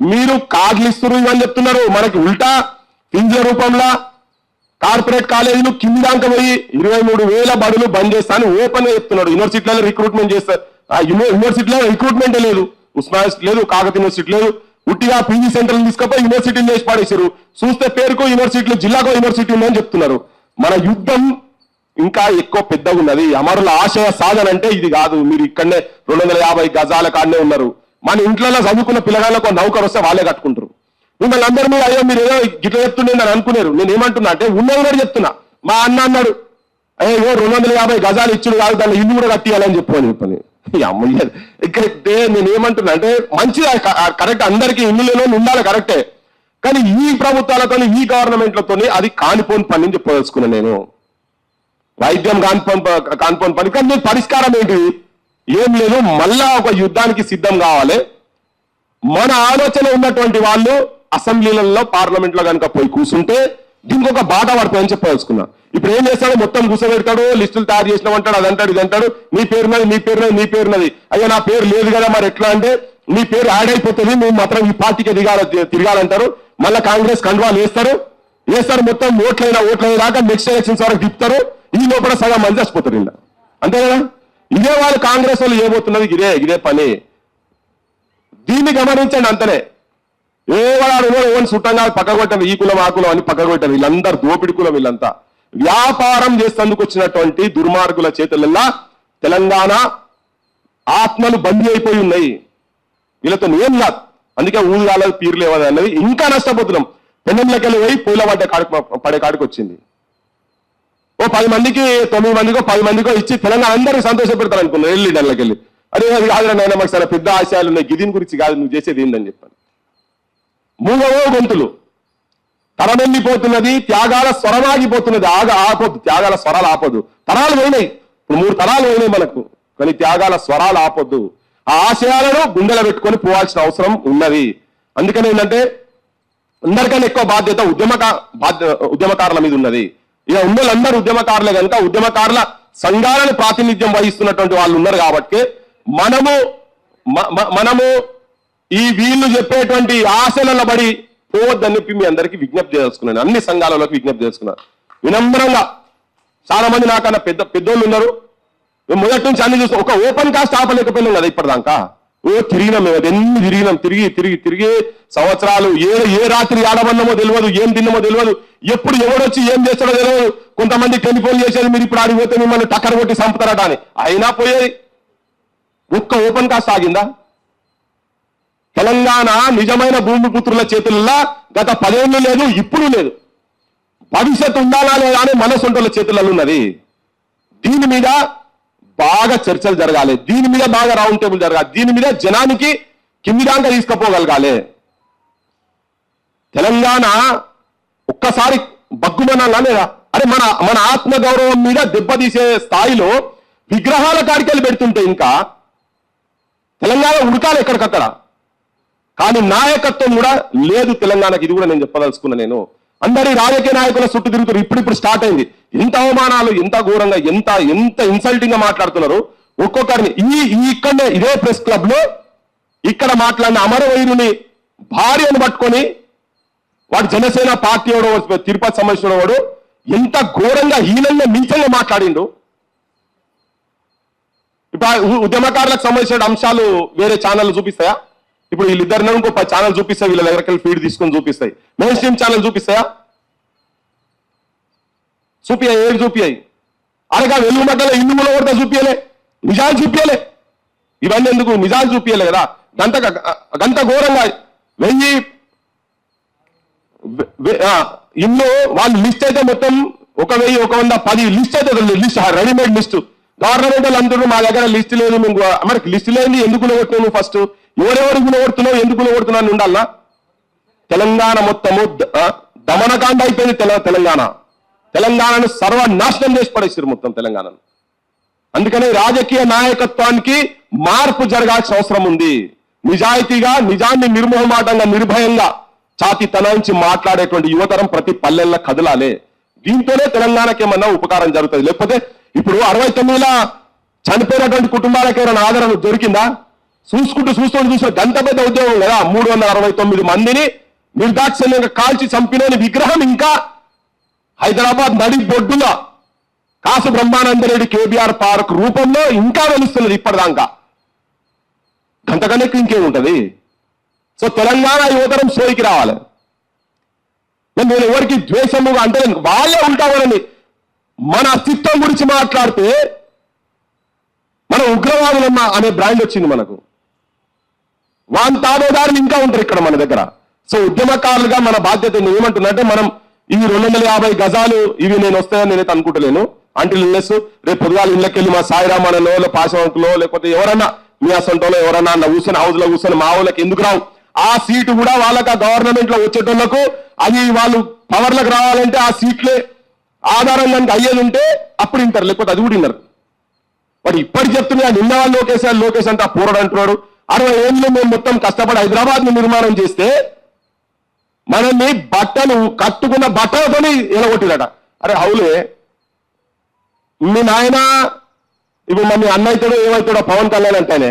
మీరు కార్డులు ఇస్తున్నారు ఇవని చెప్తున్నారు. మనకి ఉల్టా ఫీజుల రూపంలో కార్పొరేట్ కాలేజీలు కింది దాకా పోయి 23,000 బడులు బంద్ చేస్తా అని ఓపెన్ గా చెప్తున్నాడు. యూనివర్సిటీలలో రిక్రూట్మెంట్ చేస్తారు, యూనివర్సిటీలో రిక్రూట్మెంట్ లేదు, ఉస్మానియా లేదు, కాకతీయ యూనివర్సిటీ లేదు. ఉట్టిగా పీజీ సెంటర్లు తీసుకపోయి యూనివర్సిటీలు చేసి పాడేశారు. చూస్తే పేరుకో యూనివర్సిటీలు, జిల్లాకో యూనివర్సిటీ ఉందని చెప్తున్నారు. మన యుద్ధం ఇంకా ఎక్కువ పెద్దగా ఉన్నది. అమరుల ఆశయ సాధన అంటే ఇది కాదు. మీరు ఇక్కడనే 250 గజాల కాడనే ఉన్నారు. మన ఇంట్లో చదువుకున్న పిల్లగాళ్ళకు నౌకరు వస్తే వాళ్ళే కట్టుకుంటారు. మిమ్మల్ని అందరి మీద అయ్యో మీరు ఏదో గిట్ల చెప్తుండే అని అనుకున్నారు. నేను ఏమంటున్నా అంటే ఉన్నది కూడా చెప్తున్నా. మా అన్న అన్నాడు, అయ్యో 250 గజాలు ఇచ్చుడు కాదు, దాన్ని ఇల్లు కూడా కట్టియాలని చెప్పని. అమ్మయ్య ఇక్కడ నేను ఏమంటున్నా అంటే మంచిది, కరెక్ట్, అందరికీ ఇల్లులో ఉండాలి, కరెక్టే. కానీ ఈ ప్రభుత్వాలతో, ఈ గవర్నమెంట్లతో అది కానిపోని పని చెప్పదలుచుకున్నా నేను. వైద్యం కానిపోని పని. కానీ పరిష్కారం ఏంటి? ఏం లేదు. మళ్ళా ఒక యుద్ధానికి సిద్ధం కావాలి. మన ఆలోచన ఉన్నటువంటి వాళ్ళు అసెంబ్లీలలో, పార్లమెంట్ లో కనుక పోయి కూర్చుంటే దీనికి ఒక బాధ పడతాయని చెప్పదలుచుకున్నా. ఇప్పుడు ఏం చేస్తాడు, మొత్తం కూర్చోబెడతాడు, లిస్టులు తయారు చేసినామంటాడు, అదంటాడు, ఇదంటాడు, నీ పేరునది. అయ్యో నా పేరు లేదు కదా, మరి ఎట్లా అంటే నీ పేరు యాడ్ అయిపోతుంది, నువ్వు మాత్రం ఈ పార్టీకి తిరగాలంటారు. మళ్ళీ కాంగ్రెస్ కండువాలు వేస్తారు, మొత్తం ఓట్లైన దాకా నెక్స్ట్ ఎలక్షన్స్ వరకు తిప్పుతారు. ఈ లోపల సగం మంది చచ్చిపోతారు ఇలా, అంతే కదా? ఇదే వాళ్ళు కాంగ్రెస్ వాళ్ళు ఏమవుతున్నది, ఇదే పని. దీన్ని గమనించండి అంతనే. ఏవాడు చుట్టంగా పక్క కొట్టారు, ఈ కులం ఆ కులం అని పక్క కొట్టారు. వీళ్ళందరూ దోపిడి కులం. వీళ్ళంతా వ్యాపారం చేసేందుకు వచ్చినటువంటి దుర్మార్గుల చేతులల్లా తెలంగాణ ఆత్మలు బందీ అయిపోయి ఉన్నాయి. వీళ్ళతో ఏం కాదు. అందుకే ఊళ్ళ పీరు లేవది అన్నది. ఇంకా నష్టపోతున్నాం. పెండంలోకి పోయి పూల పడే కాడికి వచ్చింది. ఓ 10 మందికి 9 మందికో 10 మందికో ఇచ్చి తెలంగాణ అందరికీ సంతోషపెడతారు అనుకున్నారు. వెళ్ళి నెలకి వెళ్ళి అదే అది కాదు నాయన, మాకు చాలా పెద్ద ఆశయాలు ఉన్నాయి, గిదిని గురించి కాదు, నువ్వు చేసేది ఏందని చెప్పాను. మూగవో గొంతులు, తరమెల్లిపోతున్నది, త్యాగాల స్వరమాగిపోతున్నది. ఆపొద్దు, త్యాగాల స్వరాలు ఆపొద్దు. తరాలు పోయినాయి, ఇప్పుడు 3 తరాలు పోయినాయి మనకు, కానీ త్యాగాల స్వరాలు ఆపొద్దు. ఆ ఆశయాలను గుండెలో పెట్టుకొని పోవాల్సిన అవసరం ఉన్నది. అందుకని ఏంటంటే అందరికన్నా ఎక్కువ బాధ్యత ఉద్యమకారుల మీద ఉన్నది. ఇక ఉన్న వాళ్ళందరూ ఉద్యమకారులే కనుక ఉద్యమకారుల సంఘాలను ప్రాతినిధ్యం వహిస్తున్నటువంటి వాళ్ళు ఉన్నారు కాబట్టి మనము ఈ వీళ్ళు చెప్పేటువంటి ఆశలలో పడి పోవద్దని చెప్పి మీ అందరికీ విజ్ఞప్తి చేసుకున్నాను. అన్ని సంఘాలలోకి విజ్ఞప్తి చేసుకున్నాను వినమ్రంగా. చాలా మంది నాకన్నా పెద్దోళ్ళు ఉన్నారు. మేము మొదటి నుంచి అన్ని చూస్తాం. ఒక ఓపెన్ కాస్ట్ ఆపలేకపోయినాం కదా ఇప్పటిదాకా. తిరిగినాం మేము అదెన్ని తిరిగినాం, తిరిగి సంవత్సరాలు ఏ రాత్రి ఆడమన్నామో తెలియదు, ఏం తిన్నామో తెలియదు, ఎప్పుడు ఎవడొచ్చి ఏం చేస్తాడో తెలియదు. కొంతమంది టెలిఫోన్ చేసేది మీరు ఇప్పుడు ఆడిపోతే మిమ్మల్ని టక్కర కొట్టి చంపుతారట అని, అయినా పోయేది. ఒక్క ఓపెన్ కాస్ట్ ఆగిందా? తెలంగాణ నిజమైన భూమిపుత్రుల చేతుల్లో గత 10 ఏళ్ళు లేదు, ఇప్పుడు లేదు. భవిష్యత్తు ఉండాలా లేదా అని మనసొంటల చేతులలో ఉన్నది. దీని మీద బాగా చర్చలు జరగాలి, దీని మీద బాగా రౌండ్ టేబుల్ జరగాలి, దీని మీద జనానికి కింది దాకా తీసుకుపోగలగాలి. తెలంగాణ ఒక్కసారి బగ్గుమనాలా లేదా? అరే మన ఆత్మగౌరవం మీద దెబ్బతీసే స్థాయిలో విగ్రహాల కాడికెళ్ళి పెడుతుంటే ఇంకా తెలంగాణ ఉడకాలి ఎక్కడికక్కడ. కానీ నాయకత్వం కూడా లేదు తెలంగాణకి. ఇది కూడా నేను చెప్పదలుచుకున్నా. నేను అందరి రాజకీయ నాయకుల చుట్టూ తిరుగుతారు. ఇప్పుడు స్టార్ట్ అయింది. ఎంత అవమానాలు, ఎంత ఘోరంగా, ఎంత ఇన్సల్టింగ్ గా మాట్లాడుతున్నారు ఒక్కొక్కరిని. ఇక్కడనే ఇదే ప్రెస్ క్లబ్ లో ఇక్కడ మాట్లాడిన అమరవీరుని భార్యను పట్టుకొని వాడు జనసేన పార్టీ వాడు, తిరుపతి సంబంధించిన వాడు ఎంత ఘోరంగా హీనంగా నీచంగా మాట్లాడిండు. ఇప్పుడు ఉద్యమకారులకు సంబంధించిన అంశాలు వేరే ఛానల్ చూపిస్తాయా? ఇప్పుడు వీళ్ళిద్దరిని ఇంకో 10 ఛానల్ చూపిస్తాయి, వీళ్ళ దగ్గరికి ఫీడ్ తీసుకొని చూపిస్తాయి. మెయిన్ స్ట్రీమ్ ఛానల్ చూపిస్తాయా? చూపియాయి, ఏడు చూపియాయి. అనగా వెలుగుమడ్డలో ఇల్లు కూడా చూపియలే, నిజాలు చూపియలే. ఇవన్నీ ఎందుకు? నిజాలు చూపియలే కదా. గంట ఘోరంగా 1000 ఇల్లు వాళ్ళు లిస్ట్ అయితే మొత్తం 1000, 110 లిస్ట్ అయితే లిస్ట్, రెడీమేడ్ లిస్ట్. గవర్నమెంట్ వాళ్ళు అంటున్నారు మా దగ్గర లిస్ట్ లేదు. మనకి లిస్ట్ లేని ఎందుకు కొడుతున్నావు? ఫస్ట్ ఎవరెవరికి కొడుతున్నావు, ఎందుకు కొడుతున్నావు ఉండాలనా? తెలంగాణ మొత్తము దమనకాండ అయిపోయింది. తెలంగాణను సర్వనాశనం చేసి పడేసారు మొత్తం తెలంగాణను. అందుకని రాజకీయ నాయకత్వానికి మార్పు జరగాల్సిన అవసరం ఉంది. నిజాయితీగా, నిజాన్ని నిర్మోహమాటంగా, నిర్భయంగా ఛాతి తనాయించి మాట్లాడేటువంటి యువతరం ప్రతి పల్లెల్లో కదలాలే. దీంతోనే తెలంగాణకి ఏమన్నా ఉపకారం జరుగుతుంది. లేకపోతే ఇప్పుడు 69లో చనిపోయినటువంటి కుటుంబాలకు ఏమైనా ఆదరణ దొరికిందా? చూస్తూ గంట పెద్ద ఉద్యోగం కదా. 369 మందిని నిర్దాక్షిణ్యంగా కాల్చి చంపినని విగ్రహం ఇంకా హైదరాబాద్ నడి బొడ్డులో కాసు బ్రహ్మానందరెడ్డి కేబీఆర్ పార్క్ రూపంలో ఇంకా వెలుస్తున్నది ఇప్పటిదాకా. గంటకన్నా ఇంకేముంటది? సో తెలంగాణ యువతరం సోయికి రావాలి. నేను ఎవరికి ద్వేషముగా అంటే వాళ్ళే ఉంటామని మన అస్తిత్వం గురించి మాట్లాడితే మన ఉగ్రవాదులమ్మ అనే బ్రాండ్ వచ్చింది మనకు. వాన్ తాబేదారులు ఇంకా ఉంటారు ఇక్కడ మన దగ్గర. సో ఉద్యమకారులుగా మన బాధ్యత ఏమంటున్నట్టే, మనం ఈ 250 గజాలు ఇవి నేను వస్తాయని నేనైతే అనుకుంటలేను. అంటిల్ ఇల్లెస్ రేపు పొద్దుగాల ఇళ్ళకెళ్ళి మా సాయిరామణలో పాశవంకులో లేకపోతే ఎవరన్నా మీ అసంటోలో ఎవరన్నా అన్న కూర్చొని హౌస్ లో కూర్చొని మా వాళ్ళకి ఎందుకు రావు? ఆ సీటు కూడా వాళ్ళకి ఆ గవర్నమెంట్ లో వచ్చేటోళ్లకు అది వాళ్ళు పవర్లకు రావాలంటే ఆ సీట్లే ఆధారం కనుక అయ్యేది ఉంటే అప్పుడు వింటారు, లేకపోతే అది కూడా విన్నారు. వాడు ఇప్పటికి చెప్తున్నా నిన్న వాళ్ళు లోకేష్ అంటే ఆ పూరడు అంటున్నాడు. 60 ఏళ్ళు మేము మొత్తం కష్టపడి హైదరాబాద్ ని నిర్మాణం చేస్తే మనల్ని బట్టలు కట్టుకున్న బట్టలతోని ఎలగొట్టిరట. అరే హౌలే మీ నాయన ఇప్పుడు మన అన్న అవుతాడో ఏమవుతాడో పవన్ కళ్యాణ్ అంటేనే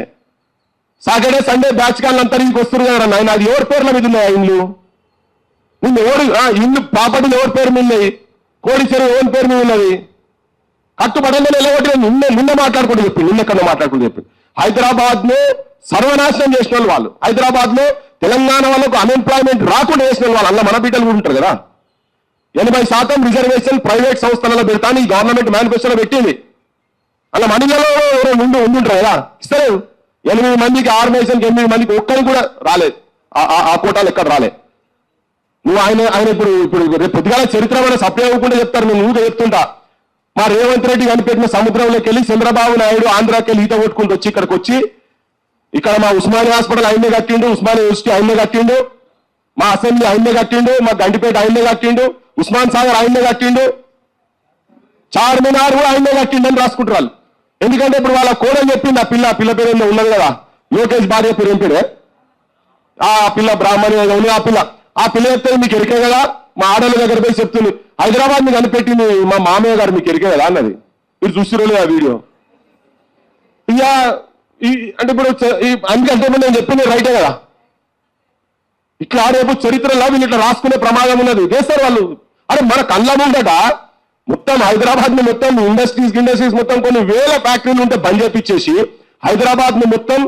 సాటర్డే సండే బ్యాచ్ కాళ్ళు అంతా ఇంటికి వస్తున్నారు కదా నాయన. అది ఎవరి పేర్ల మీద ఉన్నాయి? ఇల్లు నిన్ను ఇల్లు ప్రాపర్టీలు ఎవరి పేరు మీద ఉన్నాయి? కోడిచెరు ఎవరి పేరు మీద ఉన్నది? కట్టుబడంలో ఎలగొట్టిన నిన్న మాట్లాడుకుంటూ చెప్పి నిన్నెక్కడ మాట్లాడుకుంటూ చెప్పి హైదరాబాద్ ను సర్వనాశనం చేసిన వాళ్ళు, హైదరాబాద్ లో తెలంగాణ వాళ్ళకు అన్ఎంప్లాయ్మెంట్ రాకుండా చేసిన వాళ్ళు అలా మన బిడ్డలు కూడా ఉంటారు కదా. 80% రిజర్వేషన్ ప్రైవేట్ సంస్థలలో పెడతాను ఈ గవర్నమెంట్ మేనిఫెస్టోలో పెట్టింది. అలా మనలో ఉండుంటారు కదా, ఇస్తలేదు. 8 మందికి ఆర్గనైజేషన్కి 8 మందికి ఒక్కరికి కూడా రాలేదు. ఆ కోటాలు ఎక్కడ రాలేదు. నువ్వు ఆయన ఇప్పుడు రేపు పొద్దుగాల చరిత్ర మన సప్లై అవ్వకుండా చెప్తారు. నేను ఊగా చెప్తుంటా. మా రేవంత్ రెడ్డి కనిపెట్టిన సముద్రంలోకి వెళ్ళి చంద్రబాబు నాయుడు ఆంధ్రాకి వెళ్ళి ఈత కొట్టుకుంటూ వచ్చి ఇక్కడికి వచ్చి ఇక్కడ మా ఉస్మానియా హాస్పిటల్ ఆయనే కట్టిండు, ఉస్మానియా యూనివర్సిటీ ఆయనే కట్టిండు, మా అసెంబ్లీ ఆయనే కట్టిండు, మా గండిపేట ఆయనే కట్టిండు, ఉస్మాన్ సాగర్ ఆయనే కట్టిండు, చార్మినార్ కూడా ఆయనే కట్టిండు అని రాసుకుంటారు వాళ్ళు. ఎందుకంటే ఇప్పుడు వాళ్ళ కోడని చెప్పింది ఆ పిల్ల పేరు ఏమో ఉన్నది కదా, లోకేష్ భార్య పేరు ఏం పేరే? ఆ పిల్ల బ్రాహ్మణి ఉంది. ఆ పిల్ల చెప్తే మీకు ఎరికే కదా, మా ఆడోళ్ళ దగ్గర పోయి చెప్తుంది హైదరాబాద్ ని కనిపెట్టింది మా మామయ్య గారు మీకు ఎరికే కదా అన్నది. మీరు చూసిరో ఆ వీడియో. ఇక అంటే ఇప్పుడు అందుకంటే నేను చెప్పింది రైటే కదా. ఇట్లా రేపు చరిత్రలో వీళ్ళు ఇట్లా రాసుకునే ప్రమాదం ఉన్నది. చేస్తారు వాళ్ళు. అరే మన కళ్ళ ముందట మొత్తం హైదరాబాద్ ని మొత్తం ఇండస్ట్రీస్ మొత్తం కొన్ని వేల ఫ్యాక్టరీలు ఉంటే బంద్ చేపించేసి హైదరాబాద్ ని మొత్తం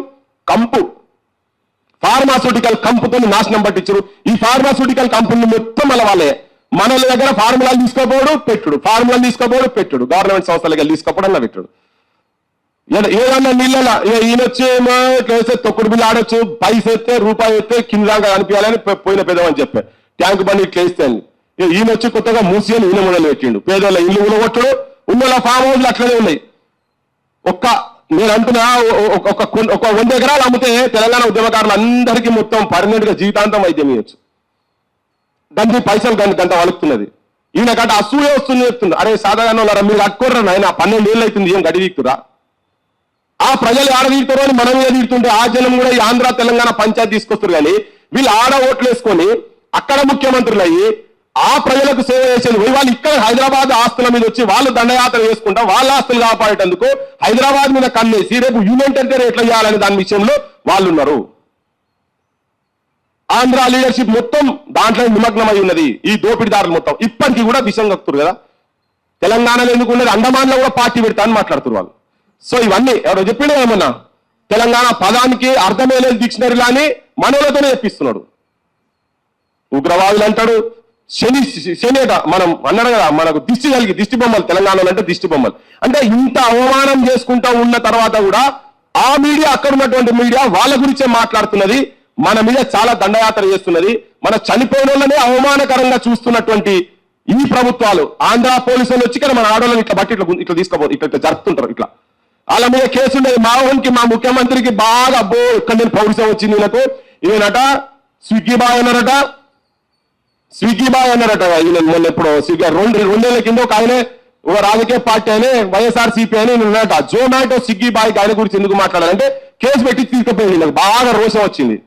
కంపు ఫార్మాస్యూటికల్ కంపెనీని నాశనం పట్టించారు. ఈ ఫార్మాస్యూటికల్ కంపెనీ మొత్తం వాళ్ళే. మన దగ్గర ఫార్ములాలు తీసుకోపోవడం పెట్టుడు, ఫార్ములాలు తీసుకోపోవడం పెట్టుడు, గవర్నమెంట్ సంస్థలకి పెట్టుడు. ఏదన్నా నీళ్ళ ఈయన వచ్చేమో వేస్తే తొక్కుడు బిల్లు ఆడొచ్చు, పైసా ఎత్తే రూపాయి ఎత్తే కింద దాకా కనిపించాలని పోయిన పెదవని చెప్పారు. ట్యాంక్ బండి ఇట్లా వేస్తే ఈయన వచ్చి కొత్తగా మూసి ఈయన మొదలు పెట్టిండు. పేదోళ్ళ ఇల్లు కూడగొట్టడు, ఉన్న ఫామ్ హౌస్లు అట్లనే ఉన్నాయి. నేను అంటున్నా ఒక 100 ఎకరాలు అమ్మితే తెలంగాణ ఉద్యమకారులు అందరికీ మొత్తం పర్మనెంట్ గా జీవితాంతం వైద్యం ఇవ్వచ్చు. దానికి పైసలు గంట వలుకుతున్నది. ఈయన గంట అసూయ వస్తుంది చెప్తుంది. అరే సాధారణ వాళ్ళ మీరు కట్టుకోర్రా నాయన, 12 ఏళ్ళు అవుతుంది, ఏం గడి తీస్తురా? ఆ ప్రజలు ఆడ తీరుతారు అని మనం మీద తీరుతుంటే ఆ జనం కూడా ఈ ఆంధ్ర తెలంగాణ పంచాయతీ తీసుకొస్తారు. కానీ వీళ్ళు ఆడ ఓట్లు వేసుకొని అక్కడ ముఖ్యమంత్రులు అయ్యి ఆ ప్రజలకు సేవ చేసేది పోయి వాళ్ళు ఇక్కడ హైదరాబాద్ ఆస్తుల మీద వచ్చి వాళ్ళు దండయాత్ర చేసుకుంటా వాళ్ళ ఆస్తులు కాపాడేటందుకు హైదరాబాద్ మీద కన్నేసి రేపు యూనియన్ టెరిటరీ ఎట్లా చేయాలని దాని విషయంలో వాళ్ళు ఉన్నారు. ఆంధ్ర లీడర్షిప్ మొత్తం దాంట్లో నిమగ్నమై ఉన్నది. ఈ దోపిడీదారులు మొత్తం ఇప్పటికీ కూడా విషయం కక్కుతారు కదా. తెలంగాణలో ఎందుకు ఉన్నది, అండమాన్లో కూడా పార్టీ పెడతా అని మాట్లాడుతున్నారు వాళ్ళు. సో ఇవన్నీ ఎవరో చెప్పిండే ఏమన్నా తెలంగాణ పదానికి అర్థమే లేదు డిక్షనరీలో అని మనోలతోనే చెప్పిస్తున్నాడు. ఉగ్రవాదులు అంటాడు, శనిట మనం అన్నాడు కదా, మనకు దిష్టి బొమ్మలు తెలంగాణలో అంటే దిష్టి బొమ్మలు. అంటే ఇంత అవమానం చేసుకుంటా ఉన్న తర్వాత కూడా ఆ మీడియా, అక్కడ ఉన్నటువంటి మీడియా వాళ్ళ గురించే మాట్లాడుతున్నది, మన మీద చాలా దండయాత్ర చేస్తున్నది, మన చనిపోయిన వాళ్ళనే అవమానకరంగా చూస్తున్నటువంటి ఈ ప్రభుత్వాలు. ఆంధ్ర పోలీసులు వచ్చి ఇక్కడ మన ఆడవాళ్ళని ఇట్లా బట్టి ఇట్లా తీసుకోబోదు, ఇట్లా జరుపుతుంటారు. ఇట్లా వాళ్ళ మీద కేసు ఉండేది. మా ఊరికి మా ముఖ్యమంత్రికి బాగా అబ్బో ఇక్కడ నేను పౌరుషం వచ్చింది ఈయనకు. ఈయనట స్విగ్గీ బాయ్ అన్నారట ఈయన మొన్న ఎప్పుడు స్విగ్గీ 2 ఏళ్ల కింద ఒక ఆయన ఒక రాజకీయ పార్టీ అని వైఎస్ఆర్సీపీ అని ఉన్నట జొమాటో స్విగ్గీ బాయ్ ఆయన గురించి ఎందుకు మాట్లాడాలంటే కేసు పెట్టి తీసుకుపోయింది. నాకు బాగా రోషం వచ్చింది.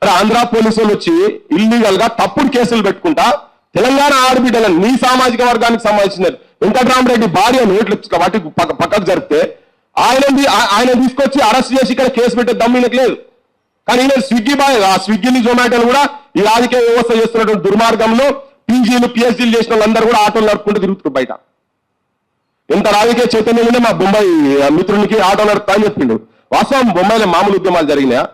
మరి ఆంధ్ర పోలీసులు వచ్చి ఇల్లీగల్ గా తప్పుడు కేసులు పెట్టుకుంటా తెలంగాణ ఆడబిడ్డలను నీ సామాజిక వర్గానికి సంబంధించిన వెంకటరామరెడ్డి భార్యను ఇట్లా వాటి పక్కకు జరిపితే ఆయన తీసుకొచ్చి అరెస్ట్ చేసి ఇక్కడ కేసు పెట్టే దమ్మినకు లేదు. కానీ ఈయన స్విగ్గీ బాయ్, ఆ స్విగ్గీని జొమాటోలు కూడా ఈ రాజకీయ వ్యవస్థ చేస్తున్నటువంటి దుర్మార్గంలో పీజీలు పిహెచ్డీలు చేసిన వాళ్ళందరూ కూడా ఆటోలు నడుపుకుంటూ తిరుగుతారు బయట. ఎంత రాజకీయ చైతన్యం ఉంటే మా బొంబాయి మిత్రునికి ఆటో నడుపుతా అని చెప్పిండు. వాస్తవం బొంబాయిలో మామూలు ఉద్యమాలు జరిగినాయా?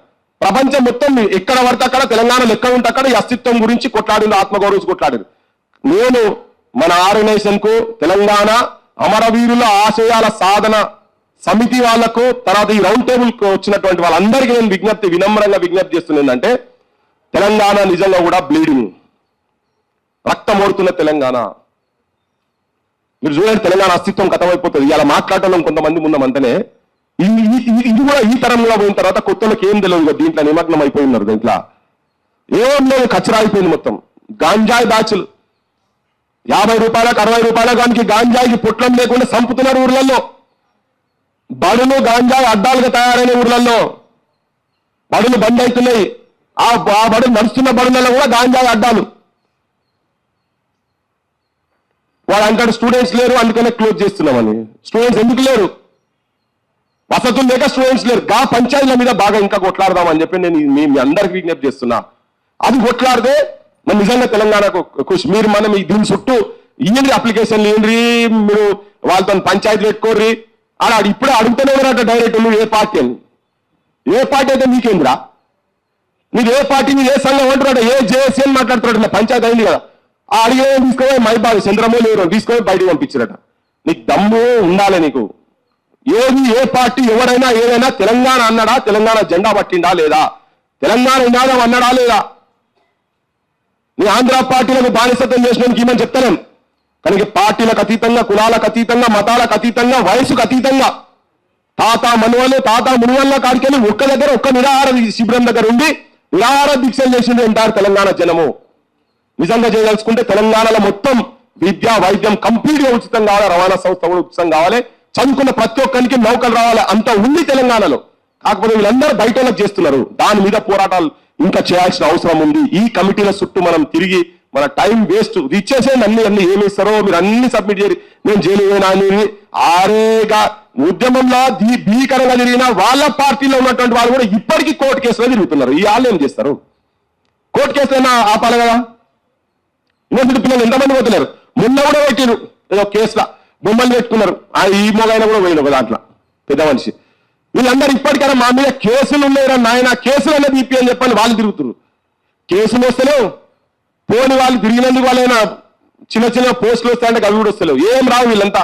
ప్రపంచం మొత్తం ఎక్కడ పడితే అక్కడ తెలంగాణలో ఎక్కడ ఉంటే అక్కడ ఈ అస్తిత్వం గురించి కొట్లాడింది, ఆత్మగౌరవం కొట్లాడింది. నేను మన ఆర్గనైజేషన్ కు తెలంగాణ అమరవీరుల ఆశయాల సాధన సమితి వాళ్లకు తర్వాత ఈ రౌండ్ టేబుల్ వచ్చినటువంటి వాళ్ళందరికీ నేను వినమ్రంగా విజ్ఞప్తి చేస్తున్నదంటే తెలంగాణ నిజంగా కూడా బ్లీడింగ్, రక్తం ఓడుతున్న తెలంగాణ. మీరు చూడండి తెలంగాణ అస్తిత్వం కథమైపోతుంది. ఇలా మాట్లాడటం కొంతమంది ముందమంతనే ఇది కూడా ఈ తరంలో పోయిన తర్వాత కొత్తలకు ఏం తెలియదు, దీంట్లో నిమగ్నం అయిపోయి ఉన్నారు. దీంట్లో ఏం లేదు, కచ్చరా అయిపోయింది మొత్తం. గాంజాయి బ్యాచులు 50 రూపాయలకు 60 రూపాయల దానికి గాంజాయికి పొట్లం లేకుండా సంపుతున్నారు ఊర్లలో. బడులు గాంజాయి అడ్డాలుగా తయారైన ఊర్లలో బడులు బంద్ అవుతున్నాయి. ఆ బడులు నడుస్తున్న బడులలో కూడా గాంజాయి అడ్డాలు. వాడు అంటాడు స్టూడెంట్స్ లేరు అందుకనే క్లోజ్ చేస్తున్నామని. స్టూడెంట్స్ ఎందుకు లేరు? వసతులు లేక స్టూడెంట్స్ లేరు. గా పంచాయతీల మీద బాగా ఇంకా కొట్లాడదామని చెప్పి నేను మీ అందరికి విజ్ఞప్తి చేస్తున్నా. అది కొట్లాడితే మన నిజంగా తెలంగాణకు ఖుషి. మీరు మనం దీని చుట్టూ ఇయ్యండి అప్లికేషన్లు ఇయ్యండి, మీరు వాళ్ళతో పంచాయతీ పెట్టుకోర్రి అలా ఇప్పుడే అడుగుతూనే ఉన్నారట డైరెక్ట్. నువ్వు ఏ పార్టీ అని, ఏ పార్టీ అయితే మీకేంద్రా, మీరు ఏ పార్టీ మీరు ఏ సంఘం అంటున్నాడు, ఏ జేఏసీ అని మాట్లాడుతున్నాడు. పంచాయతీ అయింది కదా, ఆ అడిగే తీసుకొని మైబాబు చంద్రమౌళి ఎవరు తీసుకొని బయటకు పంపించారట. నీకు దమ్ము ఉండాలి నీకు. ఏది ఏ పార్టీ ఎవరైనా ఏదైనా తెలంగాణ అన్నాడా, తెలంగాణ జెండా పట్టిండా లేదా, తెలంగాణ నినాదం అన్నాడా లేదా? నీ ఆంధ్ర పార్టీలకు బానిసత్వం చేసినందుకు ఏమని చెప్తాను. కనుక పార్టీలకు అతీతంగా, కులాలకు అతీతంగా, మతాలకు అతీతంగా, వయసుకు అతీతంగా తాత మునువల్ల కాడికెళ్ళి ఒక్క దగ్గర ఒక్క నిరాహార శిబిరం దగ్గర ఉండి నిరాహార దీక్షలు చేసింది అంటారు తెలంగాణ జనము. నిజంగా చేయదలుచుకుంటే తెలంగాణలో మొత్తం విద్య వైద్యం కంప్లీట్ గా ఉచితం కావాలి, రవాణా సంస్థ కూడా ఉచితం కావాలి, చదువుకున్న ప్రతి ఒక్కరికి నౌకలు రావాలి, అంత ఉంది తెలంగాణలో. కాకపోతే వీళ్ళందరూ బయట చేస్తున్నారు. దాని మీద పోరాటాలు ఇంకా చేయాల్సిన అవసరం ఉంది. ఈ కమిటీల చుట్టూ మనం తిరిగి మన టైం వేస్ట్ ఇచ్చేసేయండి. అన్ని ఏమి ఇస్తారో మీరు అన్ని సబ్మిట్ చేయాలి. నేను జైలు పోయినా ఆరేగా ఉద్యమంలో భీకరంగా తిరిగిన వాళ్ళ పార్టీలో ఉన్నటువంటి వాళ్ళు కూడా ఇప్పటికీ కోర్టు కేసులో తిరుగుతున్నారు. ఈ వాళ్ళు ఏం చేస్తారు? కోర్టు కేసులైనా ఆపాలి కదా. యూనివర్సిటీ పిల్లలు ఎంతమంది పోతున్నారు? మొన్న కూడా పెట్టారు ఏదో కేసులో బొమ్మలు పెట్టుకున్నారు. ఈ మొగైనా కూడా పోయిన ఒక దాంట్లో పెద్ద మనిషి. వీళ్ళందరూ ఇప్పటికైనా మా మీద కేసులు ఉన్నాయిరా నాయన, కేసులు అనేది ఇప్పి అని చెప్పని వాళ్ళు తిరుగుతున్నారు. కేసులు వస్తలేవు, పోని వాళ్ళు తిరిగినందుకు వాళ్ళైనా చిన్న చిన్న పోస్టులు వస్తాయంటే అవి కూడా వస్తలేవు. ఏం రావు వీళ్ళంతా,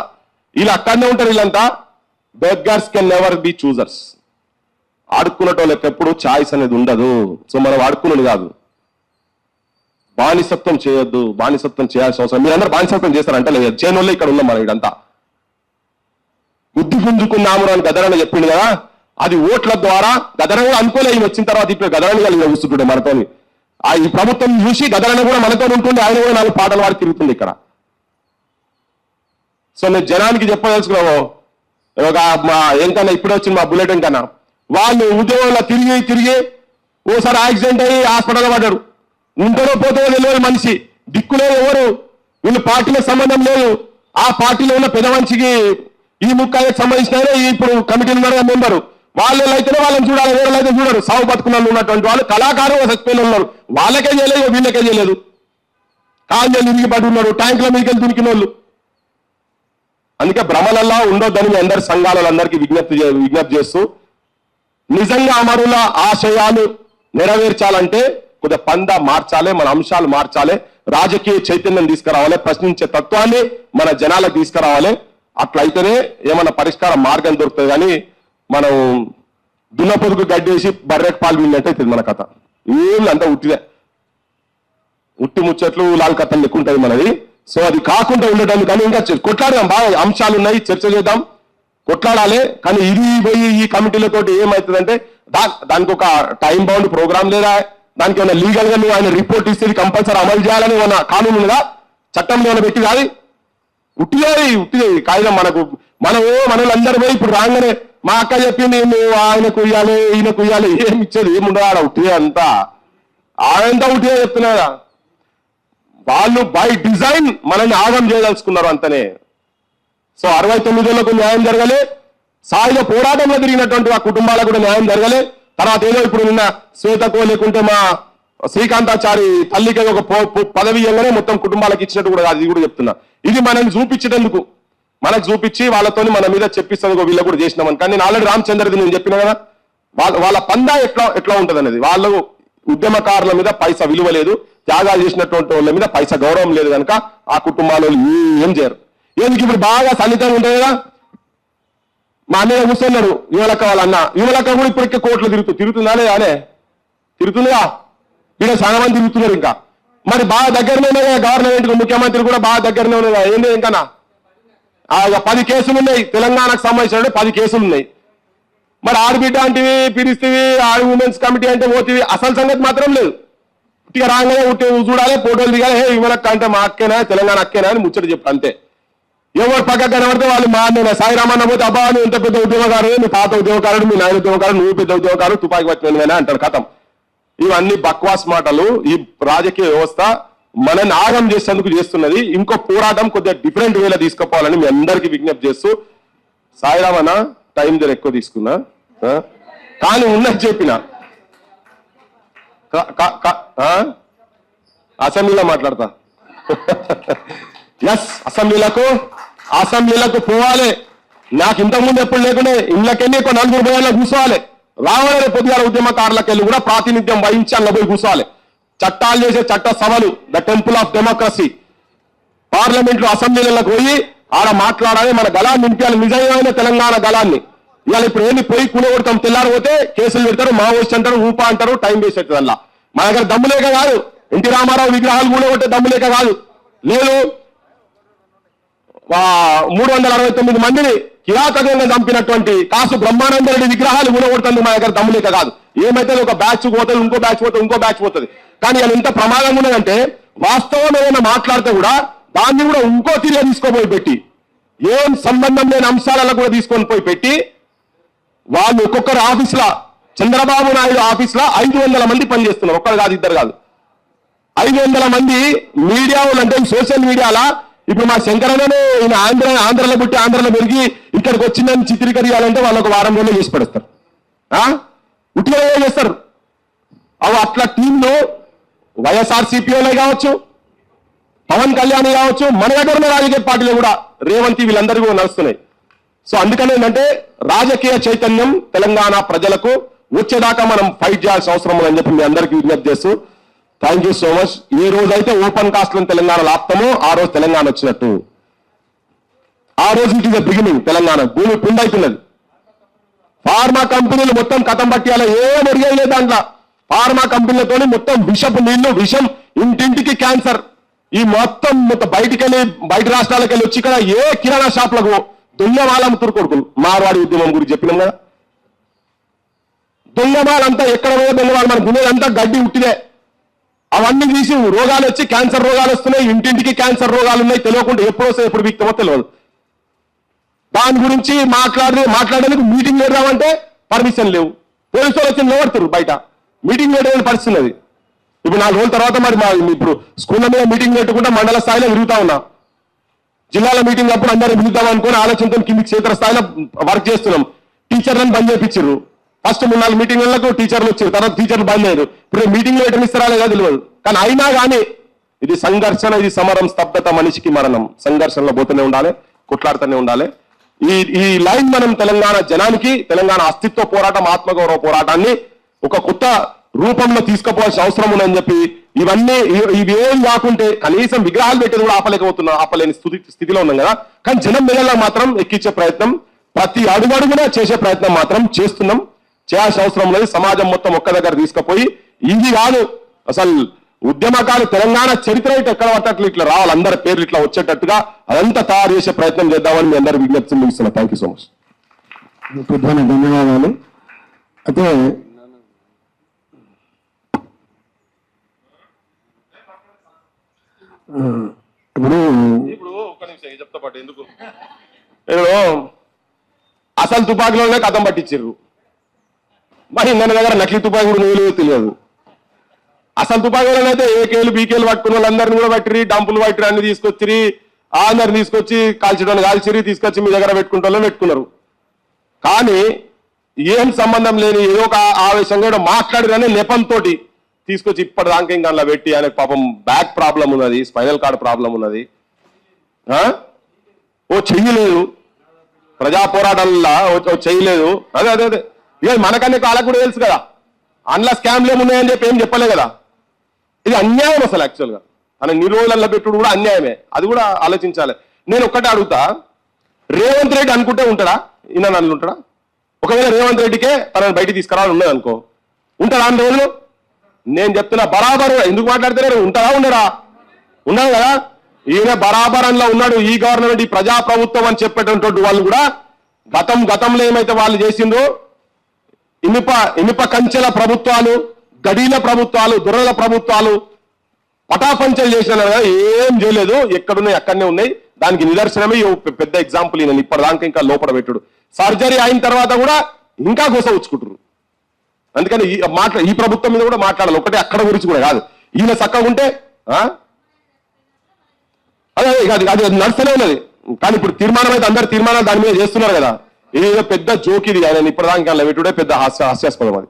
వీళ్ళు అక్కడనే ఉంటారు. వీళ్ళంతా beggars can never be choosers. ఆడుకున్నటోళ్ళకి ఎప్పుడు ఛాయిస్ అనేది ఉండదు. సో మనం ఆడుకున్నది కాదు. బానిసత్వం చేయొద్దు, బానిసత్వం చేయాల్సిన అవసరం. మీరందరూ బానిసత్వం చేస్తారంటే లేదు, చేయనోళ్ళే ఇక్కడ ఉన్నాం మనం. ఇదంతా బుద్ధి గుంజుకున్నాము అని గదరన్న చెప్పిండు కదా, అది ఓట్ల ద్వారా గదరన్న అనుకోలే. ఈయన వచ్చిన తర్వాత ఇప్పుడు గదరన్న కలిగి కూర్చుంటుండే మనతో. ఈ ప్రభుత్వం చూసి గదరన్న కూడా మనతో ఉంటుండే, ఆయన కూడా 4 పాటల వారికి తిరుగుతుంది ఇక్కడ. సో నేను జనానికి చెప్పదలుచుకున్నాము, ఏంకన్నా ఇప్పుడే వచ్చింది మా బుల్లెటిన్ కన్నా, వాళ్ళు ఉద్యోగంలో తిరిగి ఓసారి యాక్సిడెంట్ అయ్యి హాస్పిటల్లో పడ్డాడు. ఉంటారో పోతారో తెలియదు మనిషి, దిక్కులేదు ఎవరు. వీళ్ళు పార్టీలకు సంబంధం లేదు. ఆ పార్టీలో ఉన్న పెద్ద మనిషికి ఈ ముక్కాయకు సంబంధించిన ఇప్పుడు కమిటీ ఉన్నారు మెంబరు. వాళ్ళు అయితేనే వాళ్ళని చూడాలి, వేరే అయితే చూడరు. సాగు బతుకున్నాళ్ళు ఉన్నటువంటి వాళ్ళు కళాకారులు చచ్చిపోయిన ఉన్నారు. వాళ్ళకే చేయలేదు, వీళ్ళకే చేయలేదు. కాళ్ళు ఇరిగి పడి ఉన్నారు, ట్యాంకుల మీదకి దునికిన వాళ్ళు. అందుకే భ్రమలల్లా ఉండొద్దని మీ అందరి సంఘాలందరికీ విజ్ఞప్తి చేస్తూ, నిజంగా అమరుల ఆశయాలు నెరవేర్చాలంటే కొద్దిగా పందా మార్చాలి, మన అంశాలు మార్చాలి, రాజకీయ చైతన్యం తీసుకురావాలి, ప్రశ్నించే తత్వాన్ని మన జనాలకు తీసుకురావాలి. అట్లయితేనే ఏమన్నా పరిష్కార మార్గం దొరుకుతుంది. కానీ మనం దున్నపొదుకు గడ్డేసి బర్రెకు పాలు విన్నట్టు అవుతుంది మన కథ. ఏం అంతా ఉట్టిదే, ఉట్టి ముచ్చట్లు లాల్ కథలు లెక్కుంటుంది మనది. సో అది కాకుండా ఉండటం, కానీ ఇంకా కొట్లాడదాం, బాగా అంశాలు ఉన్నాయి, చర్చ చేద్దాం, కొట్లాడాలి. కానీ ఇది పోయి ఈ కమిటీలతోటి ఏమవుతుందంటే దానికి ఒక టైం బౌండ్ ప్రోగ్రామ్ లేదా, దానికి ఏమైనా లీగల్ గా నువ్వు ఆయన రిపోర్ట్ ఇస్తే కంపల్సరీ అమలు చేయాలని ఏమన్నా కానూన్ ఉందా, చట్టంలో ఏమైనా పెట్టి కాదు. ఉట్టిదే కాగితం. మనలందరూ పోయి ఇప్పుడు రాగానే మా అక్క చెప్పింది నువ్వు ఆయనకు ఇయ్యాలి ఈయనకు ఇయ్యాలి, ఏమి ఇచ్చేది ఏముండదు ఆడ. ఉట్టిదే అంతా, ఆడంతా ఉట్టిదే చెప్తున్నారా. వాళ్ళు బై డిజైన్ మనల్ని ఆగం చేయదలుచుకున్నారు అంతనే. సో 69 న్యాయం జరగలే, సాయుధ పోరాటంలో తిరిగినటువంటి ఆ కుటుంబాలకు కూడా న్యాయం జరగలే. తర్వాత ఏదో ఇప్పుడు నిన్న శ్వేతకో లేకుంటే మా శ్రీకాంతాచారి తల్లికి ఒక పదవి ఇవ్వగానే మొత్తం కుటుంబాలకు ఇచ్చినట్టు కూడా కాదు. ఇది కూడా చెప్తున్నా, ఇది మనల్ని చూపించేటందుకు, మనకు చూపించి వాళ్ళతో మన మీద చెప్పిస్తుంది వీళ్ళు కూడా చేసినామని. కానీ నేను ఆల్రెడీ రామచంద్రది నేను చెప్పిన కదా, వాళ్ళ పందా ఎట్లా ఉంటుంది అనేది. వాళ్ళు ఉద్యమకారుల మీద పైసా విలువ లేదు, త్యాగాలు చేసినటువంటి వాళ్ళ మీద పైసా గౌరవం లేదు కనుక ఆ కుటుంబాలు ఏం చేయరు. ఎందుకు ఇప్పుడు బాగా సన్నిహితంగా ఉంటుంది కదా. మా అన్నయ్య కూర్చున్నాడు యువలక్క వాళ్ళ అన్న, యువలక్క కూడా ఇప్పటికే కోట్లు తిరుగుతుందా లేదా, తిరుగుతుందిగా. వీళ్ళ చాలా మంది తిరుగుతున్నారు. ఇంకా మరి బాగా దగ్గరనే ఉన్నాయి కదా, గవర్నమెంట్ ముఖ్యమంత్రి కూడా బాగా దగ్గరనే ఉన్నాయి కదా. ఏంటి ఇంకా 10 కేసులు ఉన్నాయి తెలంగాణకు సంబంధించిన 10 కేసులు ఉన్నాయి. మరి ఆడబిడ్డ అంటివి పిలిస్తేవి, ఆడ ఉమెన్స్ కమిటీ అంటే పోతివి, అసలు సంగతి మాత్రం లేదు. ఇక రాగానే చూడాలి, ఫోటోలు దిగాలి, హే యువలక్క అంటే మా అక్కేనా తెలంగాణ అక్కేనా అని ముచ్చట చెప్పు అంతే. ఎవరు పక్కకు కనబడితే వాళ్ళు మా అన్న సాయిరామన్న పోతే అబ్బా నువ్వు ఇంత పెద్ద ఉద్యోగకారు, మీ పాత ఉద్యోగకారుడు, మీ నాయన ఉద్యోగకారు, నువ్వు పెద్ద ఉద్యోగకారు, తుపాకి పట్టిన అంటాడు. కథం. ఇవన్నీ బక్వాస్ మాటలు. ఈ రాజకీయ వ్యవస్థ మనని ఆగం చేసేందుకు చేస్తున్నది. ఇంకో పోరాటం కొద్దిగా డిఫరెంట్ వేలో తీసుకుపోవాలని మీ అందరికీ విజ్ఞప్తి చేస్తూ, సాయిరామన్న టైం జర ఎక్కువ తీసుకున్నా కానీ ఉన్నది చెప్పిన అసెంబ్లీలో మాట్లాడతా. ఎస్, అసెంబ్లీలకు పోవాలి. నాకు ఇంతకుముందు ఎప్పుడు లేకుండా ఇళ్ళకెళ్ళి ఒక 4 పోయేలా కూర్చోవాలి. రావాలనే పొద్దుగాల ఉద్యమకారులకు వెళ్ళి కూడా ప్రాతినిధ్యం వహించి అన్న పోయి కూర్చోవాలి. చట్టాలు చేసే చట్ట సభలు, the temple of democracy, parliament లో అసెంబ్లీలకు పోయి ఆడ మాట్లాడాలి, మన గలాన్ని నింపాలి, నిజమైన తెలంగాణ గలాన్ని. ఇవాళ ఇప్పుడు ఏంటి పోయి కూలగొడతాం, తెల్లారిపోతే కేసులు పెడతారు, మావోయిస్ట్ అంటారు, ఊపా అంటారు, టైం వేస్ట్ అవుతుంది. అలా మన దగ్గర దమ్ములేక కాదు, ఎన్టీ రామారావు విగ్రహాలు కూలగొట్టే దమ్ములేక కాదు, లేదు 369 మందిని కిరాతకంగా చంపినటువంటి కాసు బ్రహ్మానందరెడ్డి విగ్రహాలు కూలగొడుతుంది మన దగ్గర దమ్ములేక కాదు. ఏమైతే ఒక బ్యాచ్ పోతుంది, ఇంకో బ్యాచ్ పోతుంది. కానీ అది ఎంత ప్రమాదంగా ఉన్నదంటే వాస్తవం ఏమైనా మాట్లాడితే కూడా దాన్ని కూడా ఇంకో తీరుగా తీసుకోపోయి పెట్టి, ఏం సంబంధం లేని అంశాలలో కూడా తీసుకొని పోయి పెట్టి, వాళ్ళు ఒక్కొక్కరు ఆఫీసులో, చంద్రబాబు నాయుడు ఆఫీసులో 500 మంది పనిచేస్తున్నారు. ఒక్కరు కాదు, ఇద్దరు కాదు, 500 మంది మీడియా వాళ్ళు. అంటే సోషల్ మీడియాలో ఇప్పుడు మా శంకరనే ఈయన ఆంధ్రలో పుట్టి ఆంధ్రలో పెరిగి ఇక్కడికి వచ్చిందని చిత్రీకరించాలంటే వాళ్ళు ఒక వారం రోజులు చేసి పడేస్తారు, ఉట్టిగా చేస్తారు. అవి అట్లా టీంలో వైఎస్ఆర్సీపీలో కావచ్చు, పవన్ కళ్యాణ్ కావచ్చు, మన దగ్గర ఉన్న రాజకీయ పార్టీలు కూడా రేవంత్ వీళ్ళందరూ కూడా నడుస్తున్నాయి. సో అందుకని ఏంటంటే రాజకీయ చైతన్యం తెలంగాణ ప్రజలకు వచ్చేదాకా మనం ఫైట్ చేయాల్సిన అవసరం ఉందని చెప్పి మీ అందరికీ విజ్ఞప్తి చేస్తూ థ్యాంక్ యూ సో మచ్. ఈ రోజు అయితే ఓపెన్ కాస్ట్లను తెలంగాణ ఆప్తామో ఆ రోజు తెలంగాణ వచ్చినట్టు. ఆ రోజు ఇట్ ఇస్ బిగినింగ్. తెలంగాణ భూమి పుండైతున్నది. ఫార్మా కంపెనీలు మొత్తం కథం పట్టియాలి. ఏం అడిగేయలేదు దాంట్లో. ఫార్మా కంపెనీలతో మొత్తం విషపు నీళ్లు, విషం, ఇంటింటికి క్యాన్సర్. ఈ మొత్తం బయట రాష్ట్రాలకు వెళ్ళి వచ్చి ఇక్కడ ఏ కిరాణా షాపులకు దొంగమాలం తురుకొడుకులు మార్వాడి ఉద్యమం గురించి చెప్పినాం కదా. దొంగమాలంతా ఎక్కడ పోయే దొంగమాలు, మన గుణేదంతా గడ్డి ఉట్టిదే. అవన్నీ తీసి రోగాలు వచ్చి క్యాన్సర్ రోగాలు వస్తున్నాయి. ఇంటింటికి క్యాన్సర్ రోగాలు ఉన్నాయి. తెలియకుండా ఎప్పుడు వస్తాయి, ఎప్పుడు వీక్తామో తెలియదు. దాని గురించి మాట్లాడేందుకు మీటింగ్ పెడదామంటే పర్మిషన్ లేవు. పోలీసులు వచ్చి నిలబడుతున్నారు బయట. మీటింగ్ పెట్టే పరిస్థితి ఉన్నది. ఇప్పుడు 4 రోజుల తర్వాత మరి ఇప్పుడు స్కూళ్ళ మీద మీటింగ్ పెట్టుకుంటే మండల స్థాయిలో తిరుగుతా ఉన్నా. జిల్లాల మీటింగ్ అప్పుడు అందరూ పిలుద్దాం అనుకుని ఆలోచనతో కిందికి క్షేత్ర స్థాయిలో వర్క్ చేస్తున్నాం. టీచర్లను బంద్ చేయించారు. ఫస్ట్ 3-4 మీటింగ్లకు టీచర్లు వచ్చారు, తర్వాత టీచర్లు బంద్ అయ్యారు. ఇప్పుడు మీటింగ్లో ఎటు ఇస్తారా లేదా తెలియదు. కానీ అయినా కానీ ఇది సంఘర్షణ, ఇది సమరం, స్తబ్దత, మనిషికి మరణం. సంఘర్షణలో పోతూనే ఉండాలి, కొట్లాడుతూనే ఉండాలి. ఈ లైన్ మనం తెలంగాణ జనానికి, తెలంగాణ అస్తిత్వ పోరాటం, ఆత్మగౌరవ పోరాటాన్ని ఒక కొత్త రూపంలో తీసుకుపోవాల్సిన అవసరం ఉందని చెప్పి ఇవేం కాకుంటే కనీసం విగ్రహాలు పెట్టేది కూడా ఆపలేని స్థితిలో ఉన్నాం కదా. కానీ జనం మెడల్లో మాత్రం ఎక్కించే ప్రయత్నం, ప్రతి అడుగడుగునా చేసే ప్రయత్నం మాత్రం చేస్తున్నాం. చేయాల్సిన అవసరం లేదు. సమాజం మొత్తం ఒక్క దగ్గర తీసుకుపోయి ఇది కాదు అసలు ఉద్యమకాలు తెలంగాణ చరిత్ర ఇటు ఎక్కడ పట్టట్లు ఇట్లా రావాలి, అందరి పేర్లు ఇట్లా వచ్చేటట్టుగా అదంతా తయారు చేసే ప్రయత్నం చేద్దామని మీ అందరూ విజ్ఞప్తి ముగిస్తున్నా. Thank you so much. ధన్యవాదాలు. అయితే ఇప్పుడు ఒక్క నిమిషం చెప్తా పాటు ఎందుకు అసలు తుపాకీలోనే కథం పట్టించారు. మరి మన దగ్గర నకిలీ తుపాకీ కూడా నువ్వు తెలియదు. అసలు తుపాకీలోనైతే ఏకేలు బీకేలు పట్టుకున్న వాళ్ళందరినీ కూడా పట్టిరి, డంపులు పట్టిరి, అన్ని తీసుకొచ్చిరి, అందరిని తీసుకొచ్చి కాల్చడానికి కాల్చిరి, తీసుకొచ్చి మీ దగ్గర పెట్టుకున్నారు. కానీ ఏం సంబంధం లేని ఏదో ఒక ఆవేశంగా మాట్లాడిరనే నెపంతో తీసుకొచ్చి ఇప్పటిదాకా ఇంకా అలా పెట్టి ఆయనకు పాపం బ్యాక్ ప్రాబ్లం ఉన్నది, స్పైనల్ కార్డ్ ప్రాబ్లం ఉన్నది, ఓ చెయ్యలేదు, ప్రజా పోరాటాల్లో చెయ్యలేదు. అదే ఇక మనకన్నీ కాళ్ళకు కూడా తెలుసు కదా. అందులో స్కామ్లు ఏమున్నాయని చెప్పి ఏం చెప్పలే కదా. ఇది అన్యాయం అసలు. యాక్చువల్గా తన నిరోధులలో పెట్టుడు కూడా అన్యాయమే. అది కూడా ఆలోచించాలి. నేను ఒక్కటే అడుగుతా, రేవంత్ రెడ్డి అనుకుంటే ఉంటాడా? ఈయన నన్ను ఉంటాడా? ఒకవేళ రేవంత్ రెడ్డికే తనని బయటికి తీసుకురావాలని ఉన్నది అనుకో, ఉంటాడా అన్ని రోజులు? నేను చెప్తున్నా బరాబర్. ఎందుకు మాట్లాడితే ఉంటారా? ఉండదు కదా. ఈయన బరాబరంలో ఉన్నాడు. ఈ గవర్నమెంట్, ఈ ప్రజాప్రభుత్వం అని చెప్పేటటువంటి వాళ్ళు కూడా గతంలో ఏమైతే వాళ్ళు చేసిండ్రో, ఇనుప కంచెల ప్రభుత్వాలు, గడీల ప్రభుత్వాలు, దొరల ప్రభుత్వాలు పటాపంచలు చేసిన ఏం చేయలేదు. ఎక్కడున్నాయి అక్కడనే ఉన్నాయి. దానికి నిదర్శనమే పెద్ద ఎగ్జాంపుల్. ఈయన ఇప్పటిదాకా ఇంకా లోపల పెట్టుడు. సర్జరీ అయిన తర్వాత కూడా ఇంకా గోస ఉచ్చుకుంటారు. అందుకని ఈ ప్రభుత్వం మీద కూడా మాట్లాడాలి. ఒకటే అక్కడ గురించి కూడా కాదు. ఈయన చక్కగా ఉంటే అది నడుస్తూనే ఉన్నది. కానీ ఇప్పుడు తీర్మానం అయితే అందరు తీర్మానాలు దాని మీద చేస్తున్నారు కదా. ఇది పెద్ద జోక్. ఇది ఆయన ఇప్పటిదాకా పెట్టుడే పెద్ద హాస్యాస్పదం. అది